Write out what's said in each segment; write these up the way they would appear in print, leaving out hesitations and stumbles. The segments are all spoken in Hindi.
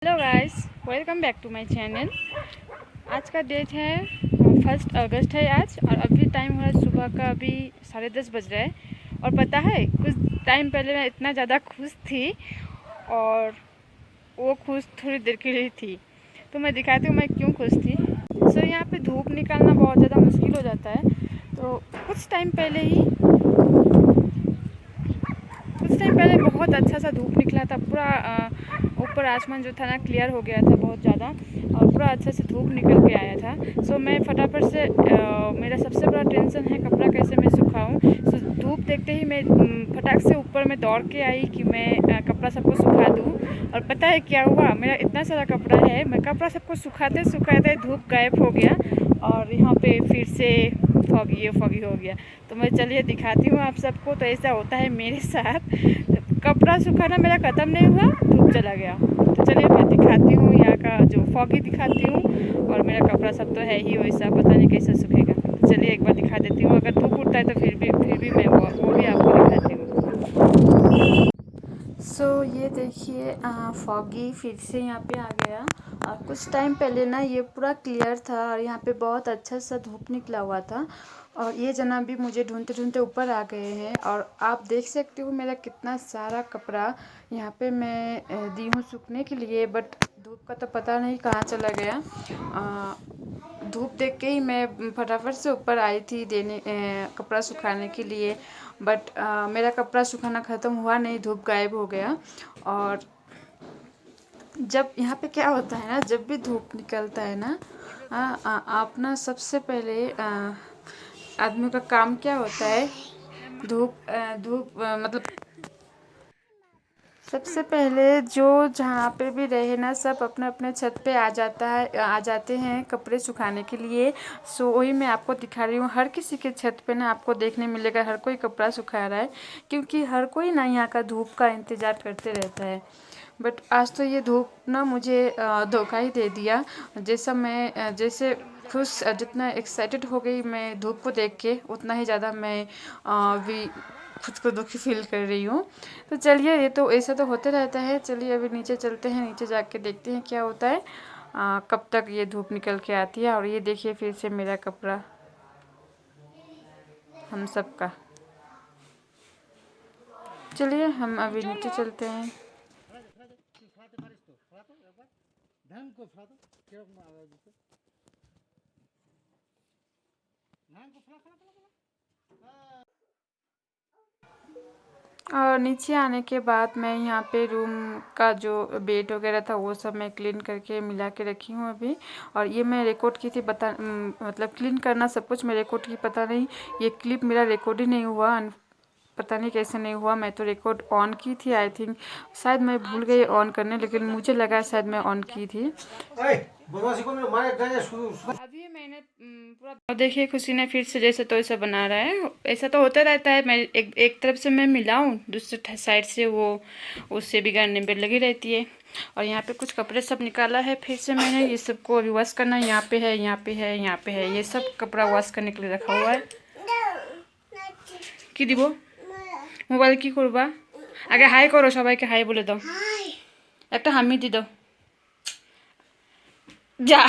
Hello guys, welcome back to my channel. आज का डेट है 1 अगस्त है आज, और अभी टाइम हो रहा है सुबह का, अभी 10:30 बज रहा है। और पता है, कुछ टाइम पहले मैं इतना ज़्यादा खुश थी, और वो खुश थोड़ी देर के लिए थी। तो मैं दिखाती हूँ मैं क्यों खुश थी। सो यहाँ पे धूप निकालना बहुत ज़्यादा मुश्किल हो जाता है। तो कुछ टाइम पहले बहुत अच्छा सा धूप निकला था। पूरा ऊपर आसमान जो था ना, क्लियर हो गया था बहुत ज़्यादा, और पूरा अच्छा से धूप निकल के आया था। सो मैं फटाफट से मेरा सबसे बड़ा टेंशन है कपड़ा कैसे मैं सुखाऊं। सो धूप देखते ही मैं फटाक से ऊपर में दौड़ के आई कि मैं कपड़ा सबको सुखा दूं। और पता है क्या हुआ, मेरा इतना सारा कपड़ा है, मैं कपड़ा सबको सुखाते सुखाते धूप गायब हो गया, और यहाँ पे फिर से फॉगी हो गया। तो मैं चलिए दिखाती हूँ आप सबको। तो ऐसा होता है मेरे साथ, कपड़ा सुखाना मेरा ख़त्म नहीं हुआ, धूप चला गया। तो चलिए मैं दिखाती हूँ यहाँ का जो फॉगी दिखाती हूँ। और मेरा कपड़ा सब तो है ही वैसा, पता नहीं कैसे सूखेगा। तो चलिए एक बार दिखा देती हूँ। अगर धूप उठता है तो फिर भी मैं वो भी आपको दिखाती हूँ। सो ये देखिए, फॉगी फिर से यहाँ पे आ गया। और कुछ टाइम पहले ना ये पूरा क्लियर था, और यहाँ पे बहुत अच्छा सा धूप निकला हुआ था। और ये जना भी मुझे ढूंढते ढूंढते ऊपर आ गए हैं। और आप देख सकते हो मेरा कितना सारा कपड़ा यहाँ पे मैं दी हूँ सूखने के लिए। बट धूप का तो पता नहीं कहाँ चला गया। धूप देख के ही मैं फटाफट से ऊपर आई थी देने कपड़ा सुखाने के लिए। बट मेरा कपड़ा सुखाना ख़त्म हुआ नहीं, धूप गायब हो गया। और जब यहाँ पे क्या होता है ना, जब भी धूप निकलता है ना, आप ना सबसे पहले आदमी का काम क्या होता है, मतलब सबसे पहले जो जहाँ पे भी रहे ना, सब अपने अपने छत पे आ जाते हैं कपड़े सुखाने के लिए। सो वही मैं आपको दिखा रही हूँ। हर किसी के छत पे ना आपको देखने मिलेगा, हर कोई कपड़ा सुखा रहा है, क्योंकि हर कोई ना यहाँ का धूप का इंतज़ार करते रहता है। बट आज तो ये धूप ना मुझे धोखा ही दे दिया। जैसे खुश, जितना एक्साइटेड हो गई मैं धूप को देख के, उतना ही ज़्यादा मैं भी खुद को दुखी फील कर रही हूँ। तो चलिए, ये तो ऐसा तो होते रहता है। चलिए अभी नीचे चलते हैं, नीचे जाके देखते हैं क्या होता है, कब तक ये धूप निकल के आती है। और ये देखिए फिर से मेरा कपड़ा, हम सब का। चलिए हम अभी नीचे चलते हैं। और नीचे आने के बाद मैं यहाँ पे रूम का जो बेड वगैरह था वो सब मैं क्लीन करके मिला के रखी हूँ अभी। और ये मैं रिकॉर्ड की थी, मतलब क्लीन करना सब कुछ मैं रिकॉर्ड की, पता नहीं ये क्लिप मेरा रिकॉर्ड ही नहीं हुआ, पता नहीं कैसे नहीं हुआ। मैं तो रिकॉर्ड ऑन की थी, आई थिंक शायद मैं भूल गई ऑन करने, लेकिन मुझे लगा शायद मैं ऑन की थी। अभी मैंने पूरा देखिए, खुशी ने फिर से जैसे तो ऐसा बना रहा है। ऐसा तो होता रहता है, मैं एक तरफ से मैं मिलाऊं, दूसरे साइड से वो उससे बिगाड़ने पे लगी रहती है। और यहाँ पे कुछ कपड़े सब निकाला है फिर से मैंने, ये सबको अभी वॉश करना। यहाँ पे है, यहाँ पे है, यहाँ पे है, ये सब कपड़ा वॉश करने के लिए रखा हुआ है। कि দিব মোবাইল কি করবা, আগে হাই করো, সবাইকে হাই বলে দাও, একটা হামি দি দাও, যা।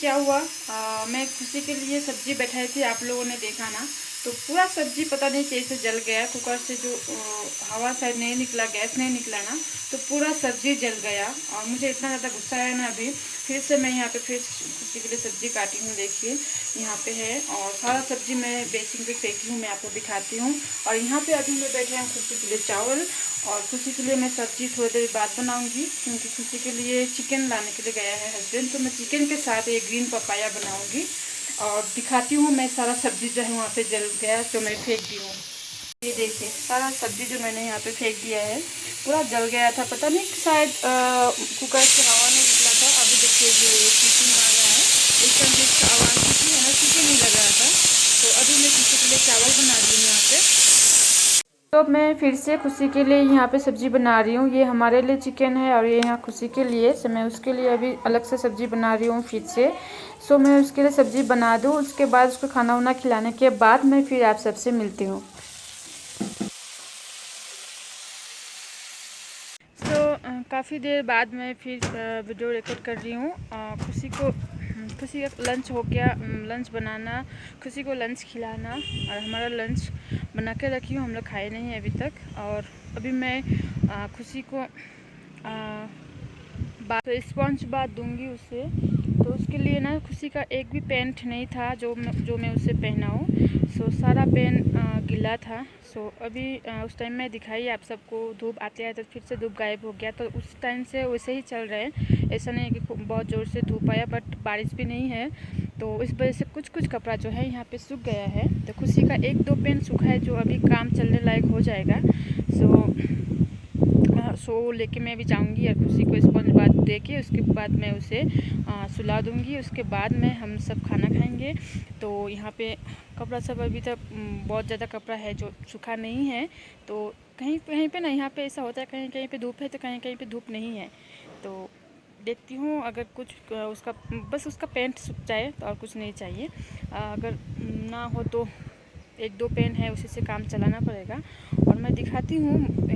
क्या हुआ, मैं खुशी के लिए सब्जी बैठाई थी, आप लोगों ने देखा ना। तो पूरा सब्जी पता नहीं कैसे जल गया, कुकर से जो हवा शायद नहीं निकला, गैस नहीं निकला ना, तो पूरा सब्जी जल गया। और मुझे इतना ज़्यादा गुस्सा आया ना अभी। फिर से मैं यहाँ पे फिर खुशी के लिए सब्ज़ी काटी हूँ। देखिए यहाँ पे है, और सारा सब्ज़ी मैं बेसिन पे फेंकी हूँ, मैं आपको दिखाती हूँ। और यहाँ पे अभी मैं बैठे हैं खुशी के लिए चावल, और खुशी के लिए मैं सब्ज़ी थोड़ी देर बाद बनाऊँगी, क्योंकि खुशी के लिए चिकन लाने के लिए गया है हस्बैंड। तो मैं चिकन के साथ ये ग्रीन पपाया बनाऊँगी, और दिखाती हूँ। मैं सारा सब्ज़ी जो है वहाँ पर जल गया तो मैं फेंक दी हूँ। ये देखिए सारा सब्ज़ी जो मैंने यहाँ पे फेंक दिया है पूरा जल गया था, पता नहीं शायद कुकर से हवा नहीं निकला था। अभी देखिए जो सीटी मार रहा है, उस टाइम जिसका आवाज़ सीटी है ना, सीटी नहीं लग रहा था। तो अभी मैं खुशी के लिए चावल बना रही हूँ यहाँ पे। तो अब मैं फिर से खुशी के लिए यहाँ पे सब्ज़ी बना रही हूँ। ये हमारे लिए चिकन है और ये यहाँ खुशी के लिए, तो मैं उसके लिए अभी अलग से सब्ज़ी बना रही हूँ फिर से। सो मैं उसके लिए सब्ज़ी बना दूँ, उसके बाद उसको खाना वाना खिलाने के बाद मैं फिर आप सबसे मिलती हूँ। काफ़ी देर बाद मैं फिर वीडियो रिकॉर्ड कर रही हूँ। खुशी का लंच हो गया, लंच बनाना, खुशी को लंच खिलाना, और हमारा लंच बना के रखी हूँ, हम लोग खाए नहीं हैं अभी तक। और अभी मैं खुशी को स्पॉन्ज बात दूंगी उसे। तो उसके लिए ना खुशी का एक भी पैंट नहीं था जो मैं उसे पहनाऊँ। सो सारा पैंट गीला था। सो अभी उस टाइम में दिखाई आप सबको, धूप आते आते फिर से धूप गायब हो गया। तो उस टाइम से वैसे ही चल रहे हैं, ऐसा नहीं है कि बहुत ज़ोर से धूप आया, बट बारिश भी नहीं है। तो इस वजह से कुछ कुछ कपड़ा जो है यहाँ पे सूख गया है। तो खुशी का एक दो पैंट सूखा है जो अभी काम चलने लायक हो जाएगा। सो लेके मैं भी जाऊंगी और खुशी को स्पंज बात दे के उसके बाद मैं उसे सुला दूंगी। उसके बाद में हम सब खाना खाएंगे। तो यहाँ पे कपड़ा सब अभी तक बहुत ज़्यादा कपड़ा है जो सूखा नहीं है। तो कहीं कहीं पे ना यहाँ पे ऐसा होता है, कहीं कहीं पे धूप है तो कहीं कहीं पे धूप नहीं है। तो देखती हूँ अगर कुछ उसका बस उसका पैंट सूख जाए तो और कुछ नहीं चाहिए। अगर ना हो तो एक दो पेन है उसी से काम चलाना पड़ेगा। और मैं दिखाती हूँ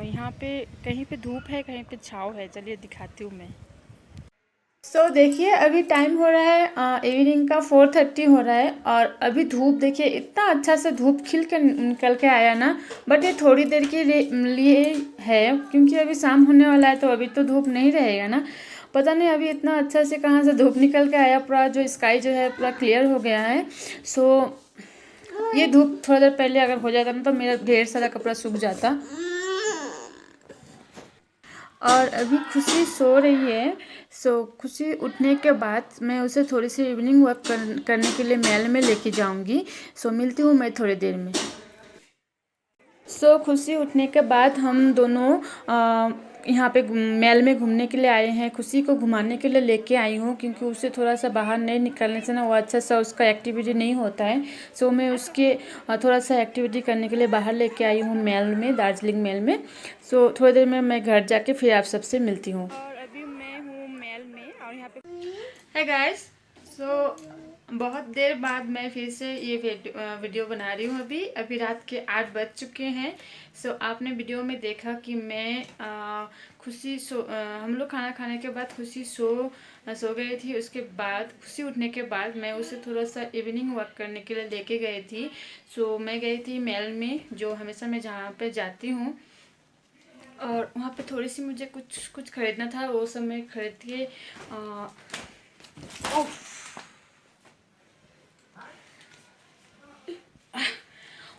यहाँ पे कहीं पे धूप है कहीं पे छाँव है, चलिए दिखाती हूँ मैं। सो देखिए अभी टाइम हो रहा है इवनिंग का 4:30 हो रहा है, और अभी धूप देखिए इतना अच्छा से धूप खिल के निकल के आया ना। बट ये थोड़ी देर के लिए है, क्योंकि अभी शाम होने वाला है, तो अभी तो धूप नहीं रहेगा ना। पता नहीं अभी इतना अच्छा से कहाँ से धूप निकल के आया, पूरा जो स्काई जो है पूरा क्लियर हो गया है। सो ये धूप थोड़ा देर पहले अगर हो जाता ना तो मेरा ढेर सारा कपड़ा सूख जाता। और अभी खुशी सो रही है। सो खुशी उठने के बाद मैं उसे थोड़ी सी इवनिंग वॉक करने के लिए महल में लेके जाऊंगी। सो मिलती हूँ मैं थोड़ी देर में। खुशी उठने के बाद हम दोनों यहाँ पे महल में घूमने के लिए आए हैं। खुशी को घुमाने के लिए लेके आई हूँ, क्योंकि उसे थोड़ा सा बाहर नहीं निकलने से ना वो अच्छा सा उसका एक्टिविटी नहीं होता है। मैं उसके थोड़ा सा एक्टिविटी करने के लिए बाहर लेके आई हूँ महल में, दार्जिलिंग महल में। थोड़ी देर में मैं घर जाके फिर आप सबसे मिलती हूँ। और अभी मैं हूँ महल में, और यहाँ पे है गाइस। बहुत देर बाद मैं फिर से ये वीडियो बना रही हूँ। अभी रात के 8 बज चुके हैं। आपने वीडियो में देखा कि मैं खुशी हम लोग खाना खाने के बाद खुशी सो गई थी। उसके बाद खुशी उठने के बाद मैं उसे थोड़ा सा इवनिंग वॉक करने के लिए लेके गई थी। मैं गई थी महल में, जो हमेशा मैं जहाँ पे जाती हूँ। और वहाँ पे थोड़ी सी मुझे कुछ खरीदना था, वो सब मैं खरीद के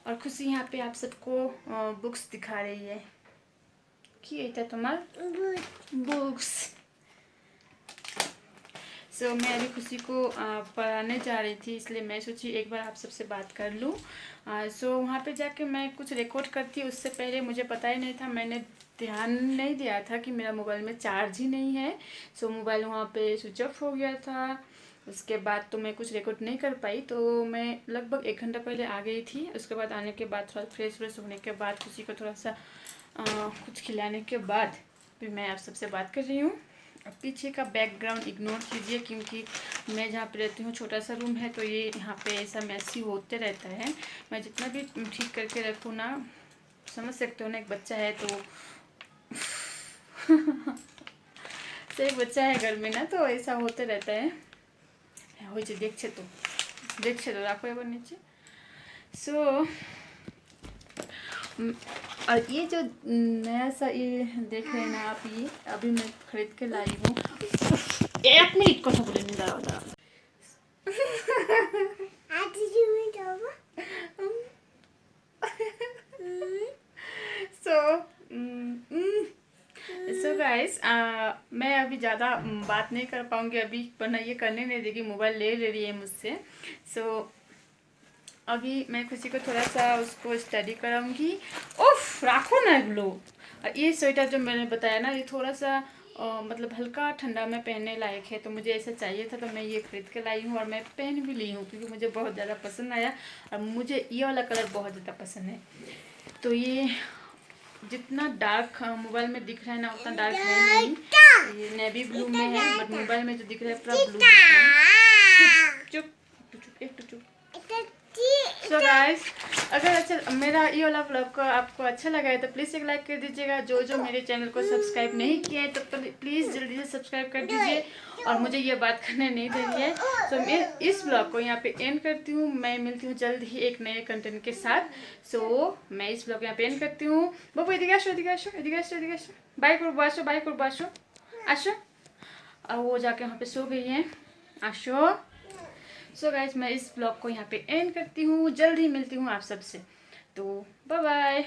और खुशी यहाँ पे आप सबको बुक्स दिखा रही है कि ये तुम्हारा बुक्स। मैं अभी खुशी को पढ़ाने जा रही थी, इसलिए मैं सोची एक बार आप सबसे बात कर लूँ। वहाँ पे जाके मैं कुछ रिकॉर्ड करती, उससे पहले मुझे पता ही नहीं था, मैंने ध्यान नहीं दिया था कि मेरा मोबाइल में चार्ज ही नहीं है। मोबाइल वहाँ पे स्विच ऑफ हो गया था। उसके बाद तो मैं कुछ रिकॉर्ड नहीं कर पाई। तो मैं लगभग 1 घंटा पहले आ गई थी। उसके बाद आने के बाद थोड़ा फ्रेश होने के बाद खुशी को थोड़ा सा कुछ खिलाने के बाद फिर मैं आप सबसे बात कर रही हूँ। पीछे का बैकग्राउंड इग्नोर कीजिए, क्योंकि मैं जहाँ पे रहती हूँ छोटा सा रूम है, तो ये यहाँ पे ऐसा मैसी होते रहता है। मैं जितना भी ठीक करके रखूँ ना, समझ सकते हो ना, एक बच्चा है तो एक बच्चा है घर में ना, तो ऐसा होते रहता है। हो देखছে तो রাখো এবার नीचे। और ये जो नया सा ये देख रहे हैं ना आप, ये अभी मैं खरीद के लाई हूँ। 1 मिनिट কথা বলে নি, দাঁড়াও দাঁড়াও। सो सो गाइस, मैं अभी ज़्यादा बात नहीं कर पाऊँगी अभी, वरना ये करने नहीं देगी, मोबाइल ले रही है मुझसे। सो अभी मैं खुशी को थोड़ा सा उसको स्टडी कराऊंगी। उफ, राखो ना ग्लो। ये स्वेटर जो मैंने बताया ना, ये थोड़ा सा मतलब हल्का ठंडा में पहनने लायक है, तो मुझे ऐसा चाहिए था, तो मैं ये खरीद के लाई हूँ और मैं पहन भी ली हूँ क्योंकि मुझे बहुत ज़्यादा पसंद आया और मुझे ये वाला कलर बहुत ज़्यादा पसंद है। तो ये जितना डार्क मोबाइल में दिख रहा है ना, उतना डार्क है नहीं, ये नेवी ब्लू में है, बट मोबाइल में जो दिख रहा है पूरा ब्लू दिख रहा है। चुप चुप एक तो चुप। सो गाइस, अगर अच्छा मेरा ये वाला व्लॉग आपको अच्छा लगा है तो प्लीज़ एक लाइक कर दीजिएगा। जो जो मेरे चैनल को सब्सक्राइब नहीं किया है तो प्लीज़ जल्दी से सब्सक्राइब कर दीजिए और मुझे ये बात करने नहीं दे रही है। सो मैं इस व्लॉग को यहाँ पे एंड करती हूँ। मैं मिलती हूँ जल्द ही एक नए कंटेंट के साथ। सो मैं इस व्लॉग यहाँ पे एंड करती हूँ। बाबू एदिगाशो बाय कुर्बाशो आशो, और वो जाके वहाँ पे सो गई है आशो। सो गाइज, मैं इस ब्लॉग को यहाँ पे एंड करती हूँ। जल्द ही मिलती हूँ आप सबसे, तो बाय बाय।